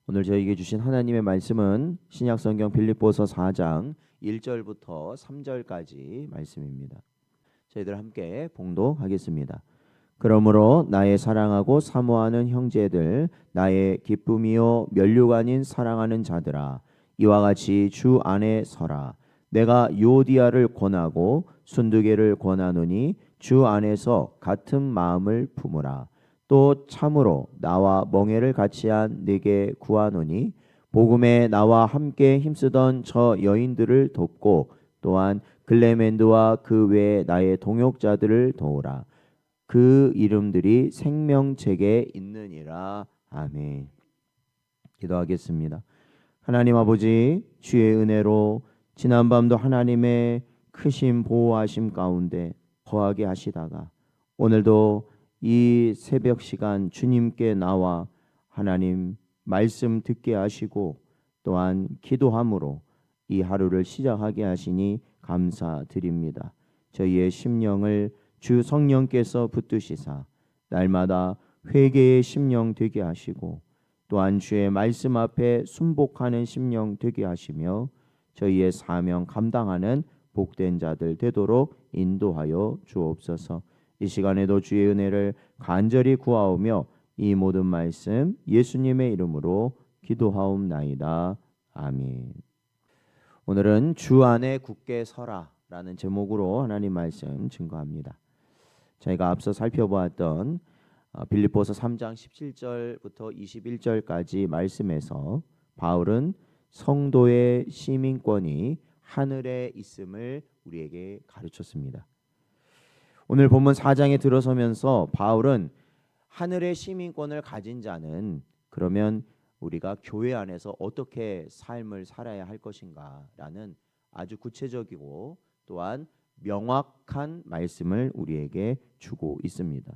오늘 저에게 주신 하나님의 말씀은 신약성경 빌립보서 4장 1절부터 3절까지 말씀입니다. 저희들 함께 봉독하겠습니다. 그러므로 나의 사랑하고 사모하는 형제들, 나의 기쁨이요 면류가 아닌 사랑하는 자들아, 이와 같이 주 안에 서라. 내가 요디아를 권하고 순두개를 권하노니 주 안에서 같은 마음을 품으라. 또 참으로 나와 멍에를 같이한 네게 구하노니 복음에 나와 함께 힘쓰던 저 여인들을 돕고 또한 글레멘드와 그 외에 나의 동역자들을 도우라. 그 이름들이 생명책에 있느니라. 아멘. 기도하겠습니다. 하나님 아버지, 주의 은혜로 지난밤도 하나님의 크신 보호하심 가운데 거하게 하시다가 오늘도 이 새벽 시간 주님께 나와 하나님 말씀 듣게 하시고 또한 기도함으로 이 하루를 시작하게 하시니 감사드립니다. 저희의 심령을 주 성령께서 붙드시사 날마다 회개의 심령 되게 하시고 또한 주의 말씀 앞에 순복하는 심령 되게 하시며 저희의 사명 감당하는 복된 자들 되도록 인도하여 주옵소서. 이 시간에도 주의 은혜를 간절히 구하오며 이 모든 말씀 예수님의 이름으로 기도하옵나이다. 아멘. 오늘은 주 안에 굳게 서라라는 제목으로 하나님 말씀 증거합니다. 저희가 앞서 살펴보았던 빌립보서 3장 17절부터 21절까지 말씀에서 바울은 성도의 시민권이 하늘에 있음을 우리에게 가르쳤습니다. 오늘 본문 4장에 들어서면서 바울은 하늘의 시민권을 가진 자는 그러면 우리가 교회 안에서 어떻게 삶을 살아야 할 것인가라는 아주 구체적이고 또한 명확한 말씀을 우리에게 주고 있습니다.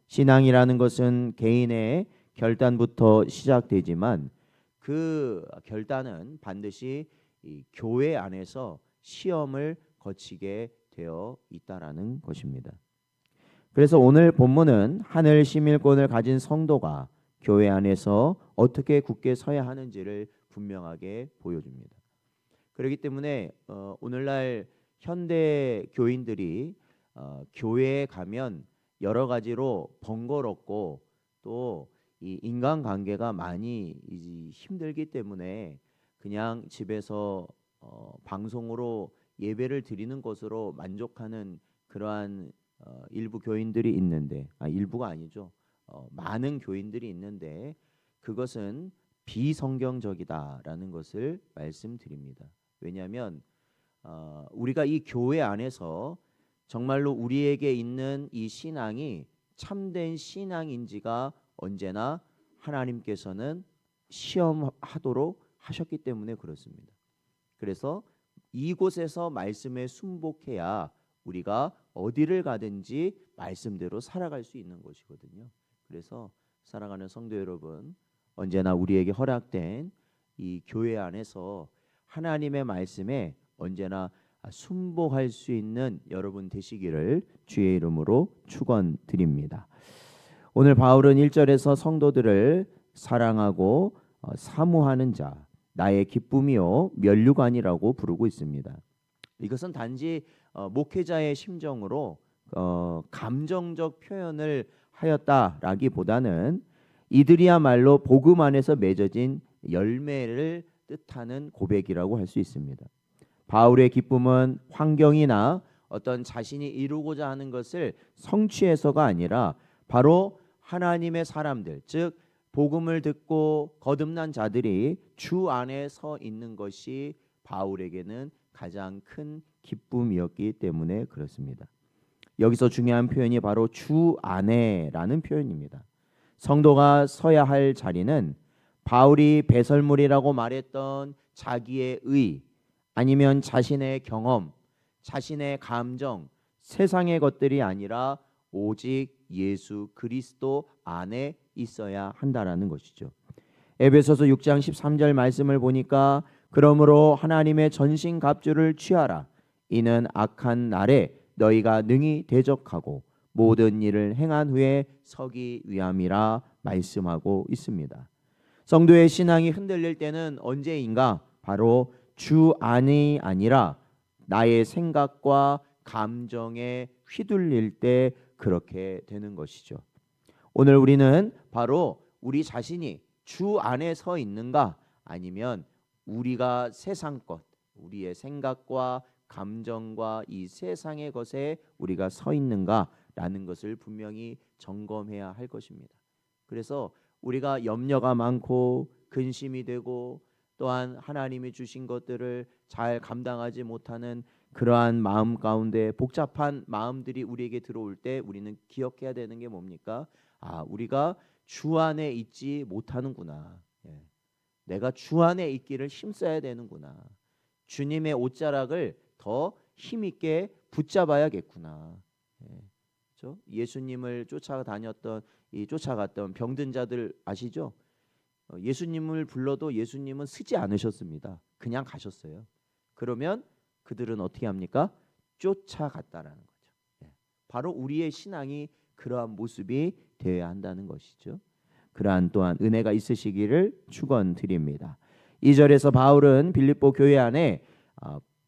신앙이라는 것은 개인의 결단부터 시작되지만 그 결단은 반드시 이 교회 안에서 시험을 거치게 되어 있다라는 것입니다. 그래서 오늘 본문은 하늘 시민권을 가진 성도가 교회 안에서 어떻게 굳게 서야 하는지를 분명하게 보여줍니다. 그렇기 때문에 오늘날 현대 교인들이 교회에 가면 여러 가지로 번거롭고 또 이 인간관계가 많이 힘들기 때문에 그냥 집에서 방송으로 예배를 드리는 것으로 만족하는 그러한 일부 교인들이 있는데 일부가 아니죠. 많은 교인들이 있는데 그것은 비성경적이다라는 것을 말씀드립니다. 왜냐하면 우리가 이 교회 안에서 정말로 우리에게 있는 이 신앙이 참된 신앙인지가 언제나 하나님께서는 시험하도록 하셨기 때문에 그렇습니다. 그래서 이곳에서 말씀에 순복해야 우리가 어디를 가든지 말씀대로 살아갈 수 있는 것이거든요. 그래서 사랑하는 성도 여러분, 언제나 우리에게 허락된 이 교회 안에서 하나님의 말씀에 언제나 순복할 수 있는 여러분 되시기를 주의 이름으로 축원드립니다. 오늘 바울은 1절에서 성도들을 사랑하고 사모하는 자, 나의 기쁨이요 면류관이라고 부르고 있습니다. 이것은 단지 목회자의 심정으로 감정적 표현을 하였다라기보다는 이들이야말로 복음 안에서 맺어진 열매를 뜻하는 고백이라고 할 수 있습니다. 바울의 기쁨은 환경이나 어떤 자신이 이루고자 하는 것을 성취해서가 아니라 바로 하나님의 사람들, 즉 복음을 듣고 거듭난 자들이 주 안에 서 있는 것이 바울에게는 가장 큰 기쁨이었기 때문에 그렇습니다. 여기서 중요한 표현이 바로 주 안에라는 표현입니다. 성도가 서야 할 자리는 바울이 배설물이라고 말했던 자기의 의 아니면 자신의 경험, 자신의 감정, 세상의 것들이 아니라 오직 예수 그리스도 안에 있어야 한다라는 것이죠. 에베소서 6장 13절 말씀을 보니까 그러므로 하나님의 전신갑주를 취하라. 이는 악한 날에 너희가 능히 대적하고 모든 일을 행한 후에 서기 위함이라 말씀하고 있습니다. 성도의 신앙이 흔들릴 때는 언제인가? 바로 주 안이 아니라 나의 생각과 감정에 휘둘릴 때 그렇게 되는 것이죠. 오늘 우리는 바로 우리 자신이 주 안에 서 있는가, 아니면 우리가 세상 것, 우리의 생각과 감정과 이 세상의 것에 우리가 서 있는가라는 것을 분명히 점검해야 할 것입니다. 그래서 우리가 염려가 많고 근심이 되고 또한 하나님이 주신 것들을 잘 감당하지 못하는 그러한 마음 가운데 복잡한 마음들이 우리에게 들어올 때 우리는 기억해야 되는 게 뭡니까? 우리가 주 안에 있지 못하는구나. 내가 주 안에 있기를 힘써야 되는구나. 주님의 옷자락을 더 힘있게 붙잡아야겠구나. 그렇죠? 예수님을 쫓아갔던 병든 자들 아시죠? 예수님을 불러도 예수님은 쓰지 않으셨습니다. 그냥 가셨어요. 그러면 그들은 어떻게 합니까? 쫓아갔다라는 거죠. 바로 우리의 신앙이 그러한 모습이 되어야 한다는 것이죠. 그러한 또한 은혜가 있으시기를 축원드립니다. 2절에서 바울은 빌립보 교회 안에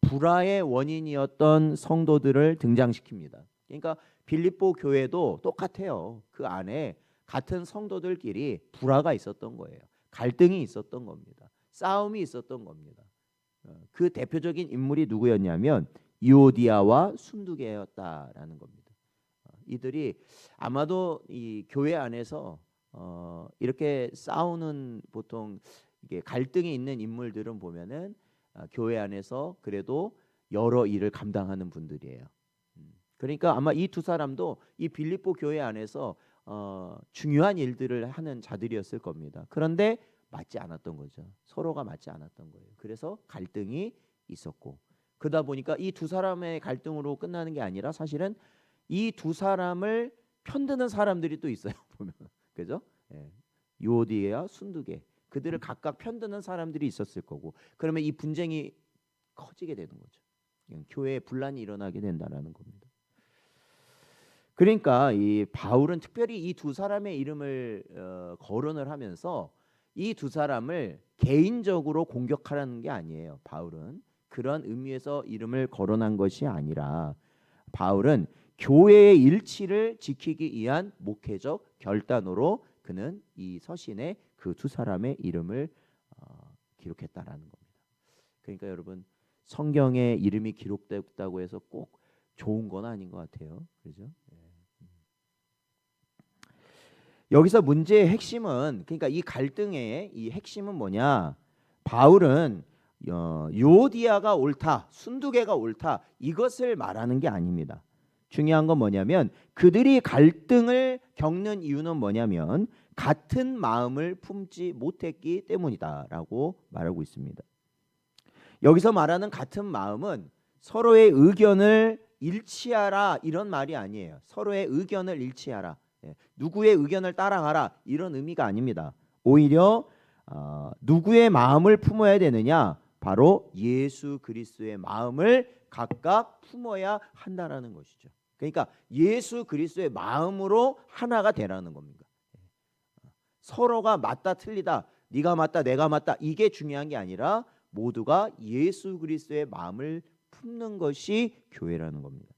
불화의 원인이었던 성도들을 등장시킵니다. 그러니까 빌립보 교회도 똑같아요. 그 안에 같은 성도들끼리 불화가 있었던 거예요. 갈등이 있었던 겁니다. 싸움이 있었던 겁니다. 그 대표적인 인물이 누구였냐면 유오디아와 순두계였다라는 겁니다. 이들이 아마도 이 교회 안에서 이렇게 싸우는, 보통 이게 갈등이 있는 인물들은 보면은 교회 안에서 그래도 여러 일을 감당하는 분들이에요. 그러니까 아마 이 두 사람도 이 빌립보 교회 안에서 중요한 일들을 하는 자들이었을 겁니다. 그런데 맞지 않았던 거죠. 서로가 맞지 않았던 거예요. 그래서 갈등이 있었고, 그러다 보니까 이 두 사람의 갈등으로 끝나는 게 아니라 사실은 이 두 사람을 편드는 사람들이 또 있어요. 보면 그죠? 유오디에와 순두계, 그들을 각각 편드는 사람들이 있었을 거고, 그러면 이 분쟁이 커지게 되는 거죠. 교회에 분란이 일어나게 된다라는 겁니다. 그러니까 이 바울은 특별히 이 두 사람의 이름을 거론을 하면서 이 두 사람을 개인적으로 공격하라는 게 아니에요. 바울은 그런 의미에서 이름을 거론한 것이 아니라 바울은 교회의 일치를 지키기 위한 목회적 결단으로 그는 이 서신에 그 두 사람의 이름을 기록했다라는 겁니다. 그러니까 여러분, 성경에 이름이 기록됐다고 해서 꼭 좋은 건 아닌 것 같아요. 그렇죠? 여기서 문제의 핵심은, 그러니까 이 갈등의 이 핵심은 뭐냐? 바울은 유오디아가 옳다, 순두계가 옳다, 이것을 말하는 게 아닙니다. 중요한 건 뭐냐면 그들이 갈등을 겪는 이유는 뭐냐면 같은 마음을 품지 못했기 때문이다라고 말하고 있습니다. 여기서 말하는 같은 마음은 서로의 의견을 일치하라 이런 말이 아니에요. 서로의 의견을 일치하라, 누구의 의견을 따라가라 이런 의미가 아닙니다. 오히려 누구의 마음을 품어야 되느냐? 바로 예수 그리스도의 마음을 각각 품어야 한다라는 것이죠. 그러니까 예수 그리스도의 마음으로 하나가 되라는 겁니다. 서로가 맞다 틀리다, 네가 맞다 내가 맞다, 이게 중요한 게 아니라 모두가 예수 그리스도의 마음을 품는 것이 교회라는 겁니다.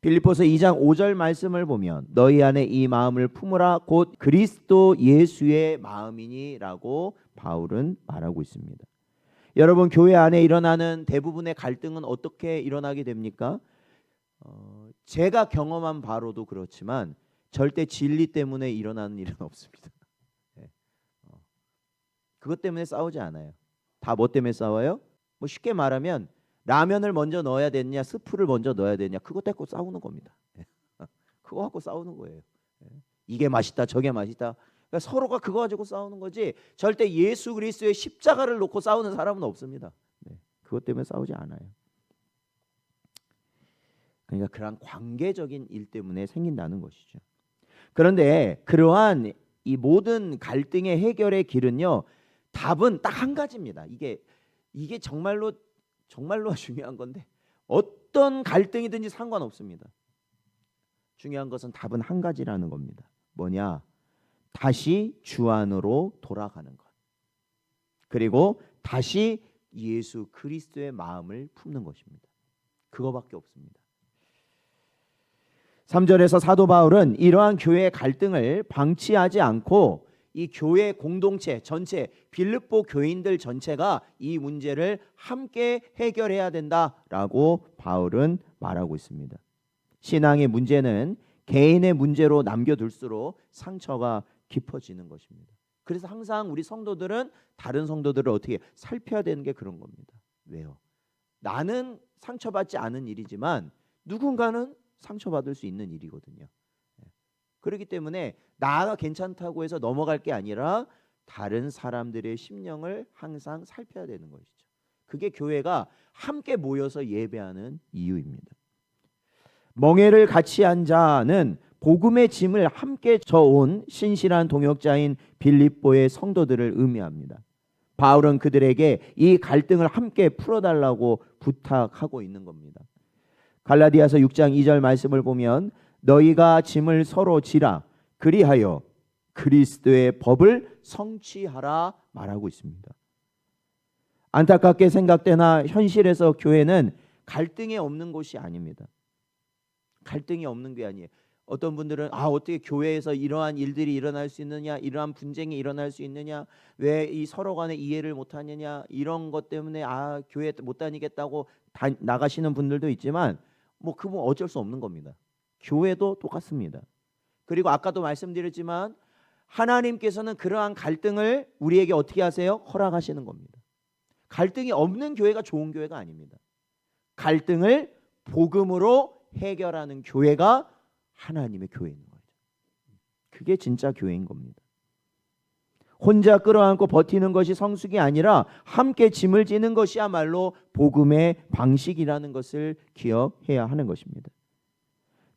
빌립보서 2장 5절 말씀을 보면 너희 안에 이 마음을 품으라 곧 그리스도 예수의 마음이니라고 바울은 말하고 있습니다. 여러분, 교회 안에 일어나는 대부분의 갈등은 어떻게 일어나게 됩니까? 제가 경험한 바로도 그렇지만 절대 진리 때문에 일어나는 일은 없습니다. 그것 때문에 싸우지 않아요. 다 뭐 때문에 싸워요? 뭐 쉽게 말하면 라면을 먼저 넣어야 되느냐, 스프를 먼저 넣어야 되느냐, 그것 갖고 싸우는 겁니다. 그거 갖고 싸우는 거예요. 이게 맛있다, 저게 맛있다. 그러니까 서로가 그거 가지고 싸우는 거지, 절대 예수 그리스도의 십자가를 놓고 싸우는 사람은 없습니다. 그것 때문에 싸우지 않아요. 그러니까 그러한 관계적인 일 때문에 생긴다는 것이죠. 그런데 그러한 이 모든 갈등의 해결의 길은요, 답은 딱 한 가지입니다. 이게 정말로 중요한 건데 어떤 갈등이든지 상관없습니다. 중요한 것은 답은 한 가지라는 겁니다. 뭐냐? 다시 주 안으로 돌아가는 것. 그리고 다시 예수 그리스도의 마음을 품는 것입니다. 그거밖에 없습니다. 3절에서 사도 바울은 이러한 교회의 갈등을 방치하지 않고 이 교회 공동체 전체, 빌립보 교인들 전체가 이 문제를 함께 해결해야 된다라고 바울은 말하고 있습니다. 신앙의 문제는 개인의 문제로 남겨둘수록 상처가 깊어지는 것입니다. 그래서 항상 우리 성도들은 다른 성도들을 어떻게 살펴야 되는 게 그런 겁니다. 왜요? 나는 상처받지 않은 일이지만 누군가는 상처받을 수 있는 일이거든요. 그렇기 때문에 나가 괜찮다고 해서 넘어갈 게 아니라 다른 사람들의 심령을 항상 살펴야 되는 것이죠. 그게 교회가 함께 모여서 예배하는 이유입니다. 멍에를 같이 한 자는 복음의 짐을 함께 져온 신실한 동역자인 빌립보의 성도들을 의미합니다. 바울은 그들에게 이 갈등을 함께 풀어달라고 부탁하고 있는 겁니다. 갈라디아서 6장 2절 말씀을 보면 너희가 짐을 서로 지라 그리하여 그리스도의 법을 성취하라 말하고 있습니다. 안타깝게 생각되나 현실에서 교회는 갈등이 없는 곳이 아닙니다. 갈등이 없는 게 아니에요. 어떤 분들은 어떻게 교회에서 이러한 일들이 일어날 수 있느냐, 이러한 분쟁이 일어날 수 있느냐, 왜 이 서로 간에 이해를 못하느냐, 이런 것 때문에 교회 못 다니겠다고 나가시는 분들도 있지만 그건 어쩔 수 없는 겁니다. 교회도 똑같습니다. 그리고 아까도 말씀드렸지만 하나님께서는 그러한 갈등을 우리에게 어떻게 하세요? 허락하시는 겁니다. 갈등이 없는 교회가 좋은 교회가 아닙니다. 갈등을 복음으로 해결하는 교회가 하나님의 교회인 거죠. 그게 진짜 교회인 겁니다. 혼자 끌어안고 버티는 것이 성숙이 아니라 함께 짐을 지는 것이야말로 복음의 방식이라는 것을 기억해야 하는 것입니다.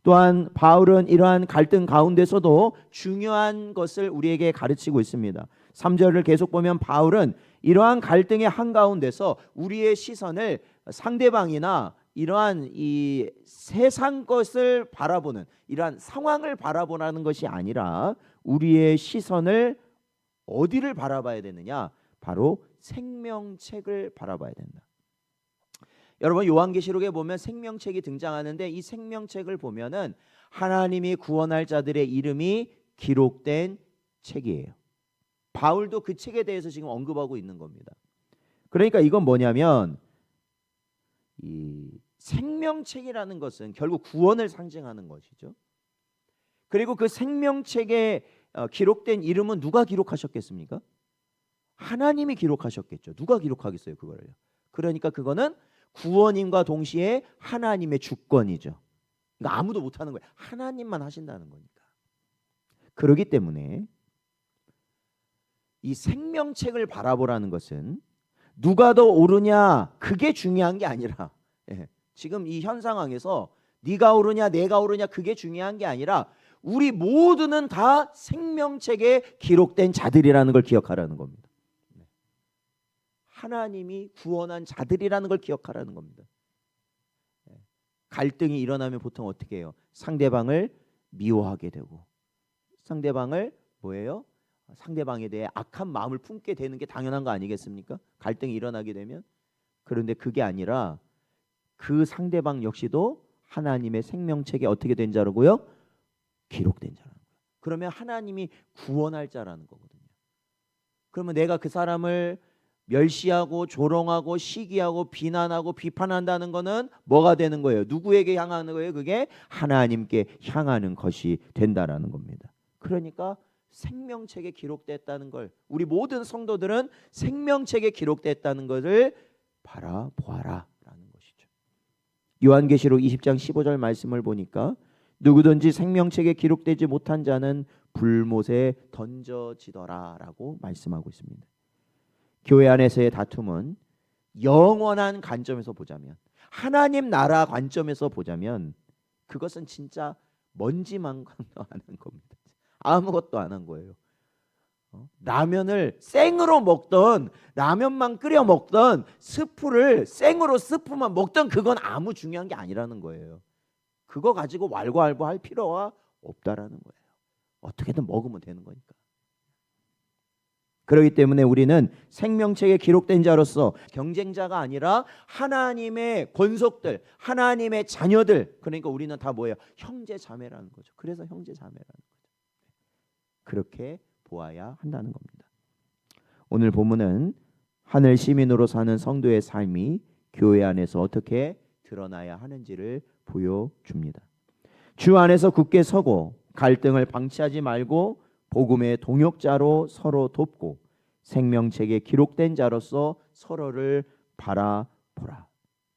또한 바울은 이러한 갈등 가운데서도 중요한 것을 우리에게 가르치고 있습니다. 3절을 계속 보면 바울은 이러한 갈등의 한가운데서 우리의 시선을 상대방이나 이러한 이 세상 것을 바라보는 이러한 상황을 바라보라는 것이 아니라 우리의 시선을 어디를 바라봐야 되느냐? 바로 생명책을 바라봐야 된다. 여러분 요한계시록에 보면 생명책이 등장하는데 이 생명책을 보면은 하나님이 구원할 자들의 이름이 기록된 책이에요. 바울도 그 책에 대해서 지금 언급하고 있는 겁니다. 그러니까 이건 뭐냐면 이 생명책이라는 것은 결국 구원을 상징하는 것이죠. 그리고 그 생명책에 기록된 이름은 누가 기록하셨겠습니까? 하나님이 기록하셨겠죠. 누가 기록하겠어요, 그거를요? 그러니까 그거는 구원임과 동시에 하나님의 주권이죠. 그러니까 아무도 못하는 거예요. 하나님만 하신다는 거니까. 그렇기 때문에 이 생명책을 바라보라는 것은 누가 더 옳으냐 그게 중요한 게 아니라 지금 이 현 상황에서 네가 옳으냐 내가 옳으냐 그게 중요한 게 아니라 우리 모두는 다 생명책에 기록된 자들이라는 걸 기억하라는 겁니다. 하나님이 구원한 자들이라는 걸 기억하라는 겁니다. 갈등이 일어나면 보통 어떻게 해요? 상대방을 미워하게 되고 상대방을 뭐예요? 상대방에 대해 악한 마음을 품게 되는 게 당연한 거 아니겠습니까? 갈등이 일어나게 되면. 그런데 그게 아니라 그 상대방 역시도 하나님의 생명책에 어떻게 된 자라고요? 기록된 자라는 거예요. 그러면 하나님이 구원할 자라는 거거든요. 그러면 내가 그 사람을 멸시하고 조롱하고 시기하고 비난하고 비판한다는 거는 뭐가 되는 거예요? 누구에게 향하는 거예요? 그게 하나님께 향하는 것이 된다라는 겁니다. 그러니까 생명책에 기록됐다는 걸 우리 모든 성도들은 생명책에 기록됐다는 것을 바라보아라 라는 것이죠. 요한계시록 20장 15절 말씀을 보니까 누구든지 생명책에 기록되지 못한 자는 불못에 던져지더라 라고 말씀하고 있습니다. 교회 안에서의 다툼은 영원한 관점에서 보자면 하나님 나라 관점에서 보자면 그것은 진짜 먼지만 안 한 겁니다. 아무것도 안 한 거예요. 라면을 생으로 먹던 라면만 끓여 먹던 스프를 생으로 스프만 먹던 그건 아무 중요한 게 아니라는 거예요. 그거 가지고 왈가왈부할 필요가 없다라는 거예요. 어떻게든 먹으면 되는 거니까. 그렇기 때문에 우리는 생명책에 기록된 자로서 경쟁자가 아니라 하나님의 권속들, 하나님의 자녀들. 그러니까 우리는 다 뭐예요? 형제 자매라는 거죠. 그래서 형제 자매라는 거죠. 그렇게 보아야 한다는 겁니다. 오늘 본문은 하늘 시민으로 사는 성도의 삶이 교회 안에서 어떻게 드러나야 하는지를 보여줍니다. 주 안에서 굳게 서고 갈등을 방치하지 말고 복음의 동역자로 서로 돕고 생명책에 기록된 자로서 서로를 바라보라.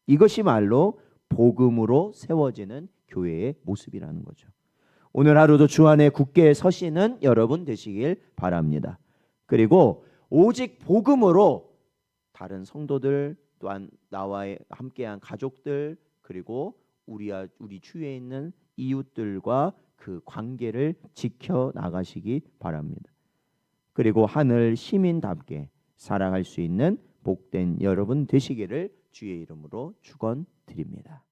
이것이 말로 복음으로 세워지는 교회의 모습이라는 거죠. 오늘 하루도 주 안에 굳게 서시는 여러분 되시길 바랍니다. 그리고 오직 복음으로 다른 성도들 또한 나와 함께한 가족들 그리고 우리 주위에 있는 이웃들과 그 관계를 지켜 나가시기 바랍니다. 그리고 하늘 시민답게 살아갈 수 있는 복된 여러분 되시기를 주의 이름으로 축원드립니다.